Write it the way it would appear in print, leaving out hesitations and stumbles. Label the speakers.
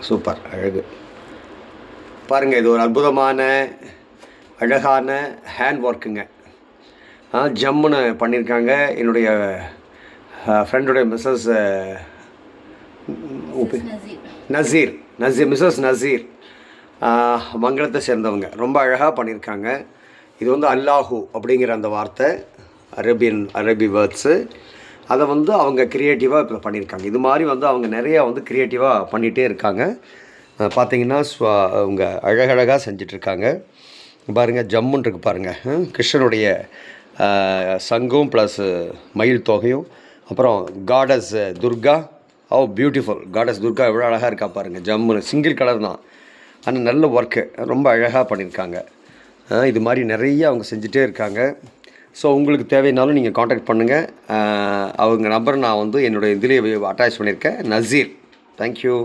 Speaker 1: Super, அழகு பாருங்கள். இது ஒரு அற்புதமான அழகான ஹேண்ட் ஒர்க்குங்க. ஜம்முன்னு பண்ணியிருக்காங்க. என்னுடைய ஃப்ரெண்டுடைய மிஸ்ஸஸ் மிஸ்ஸஸ் நசீர் மங்களத்தை சேர்ந்தவங்க. ரொம்ப அழகாக பண்ணியிருக்காங்க. இது வந்து அல்லாஹூ அப்படிங்கிற அந்த வார்த்தை அரபி வேர்ட்ஸு. அதை வந்து அவங்க க்ரியேட்டிவாக இப்போ பண்ணியிருக்காங்க. இது மாதிரி வந்து அவங்க நிறையா வந்து க்ரியேட்டிவாக பண்ணிகிட்டே இருக்காங்க. பார்த்திங்கன்னா அவங்க அழகழகாக செஞ்சிட்ருக்காங்க. பாருங்கள், ஜம்முன் இருக்குது பாருங்கள். கிருஷ்ணனுடைய சங்கும் ப்ளஸ் மயில் தொகையும், அப்புறம் goddess Durga. Beautiful goddess Durga எவ்வளோ அழகாக இருக்கா பாருங்கள். ஜம்முன்னு சிங்கிள் கலர் தான், ஆனால் நல்ல ஒர்க்கு, ரொம்ப அழகாக பண்ணியிருக்காங்க. இது மாதிரி நிறைய அவங்க செஞ்சுட்டே இருக்காங்க. ஸோ உங்களுக்கு தேவைனாலும் நீங்கள் காண்டாக்ட் பண்ணுங்கள். அவங்க நம்பர் நான் வந்து என்னுடைய இதிலே அட்டாச் பண்ணியிருக்கேன், நசீர். தேங்க்யூ.